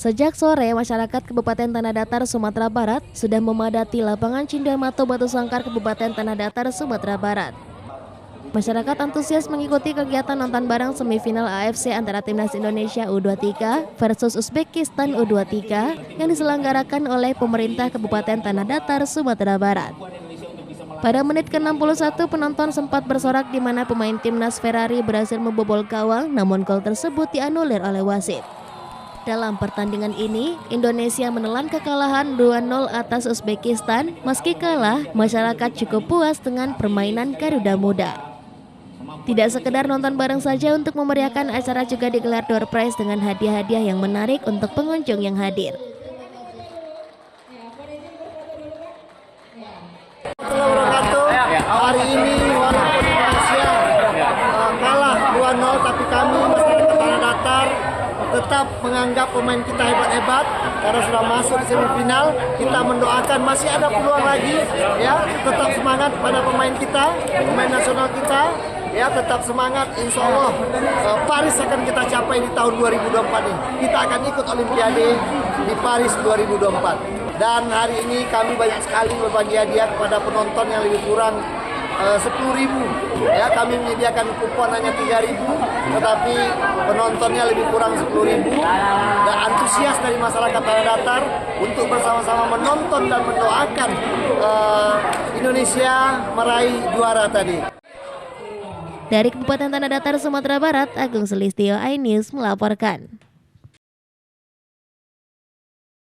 Sejak sore, masyarakat Kabupaten Tanah Datar, Sumatera Barat sudah memadati lapangan Cindamato Batu Sangkar Kabupaten Tanah Datar, Sumatera Barat. Masyarakat antusias mengikuti kegiatan nonton bareng semifinal AFC antara Timnas Indonesia U23 versus Uzbekistan U23 yang diselenggarakan oleh pemerintah Kabupaten Tanah Datar, Sumatera Barat. Pada menit ke-61, penonton sempat bersorak di mana pemain Timnas Ferrari berhasil membobol gawang, namun gol tersebut dianulir oleh wasit. Dalam pertandingan ini, Indonesia menelan kekalahan 2-0 atas Uzbekistan. Meski kalah, masyarakat cukup puas dengan permainan Garuda Muda. Tidak sekedar nonton bareng saja, untuk memeriahkan acara juga digelar door prize dengan hadiah-hadiah yang menarik untuk pengunjung yang hadir. Hari ini walaupun Indonesia kalah 2-0, tapi kami masyarakat Tanah Datar tetap menganggap pemain kita hebat-hebat karena sudah masuk di semifinal. Kita mendoakan masih ada peluang lagi, ya, tetap semangat pada pemain kita, pemain nasional kita, ya, tetap semangat. Insya Allah Paris akan kita capai di tahun 2024 ini. Kita akan ikut Olimpiade di Paris 2024. Dan hari ini kami banyak sekali berbagi hadiah kepada penonton yang lebih kurang 10.000, ya. Kami menyediakan kupon hanya 3.000, tetapi penontonnya lebih kurang 10.000. Dan antusias dari masyarakat Tanah Datar untuk bersama-sama menonton dan mendoakan Indonesia meraih juara tadi. Dari Kabupaten Tanah Datar, Sumatera Barat, Agung Sulistyo, iNews melaporkan.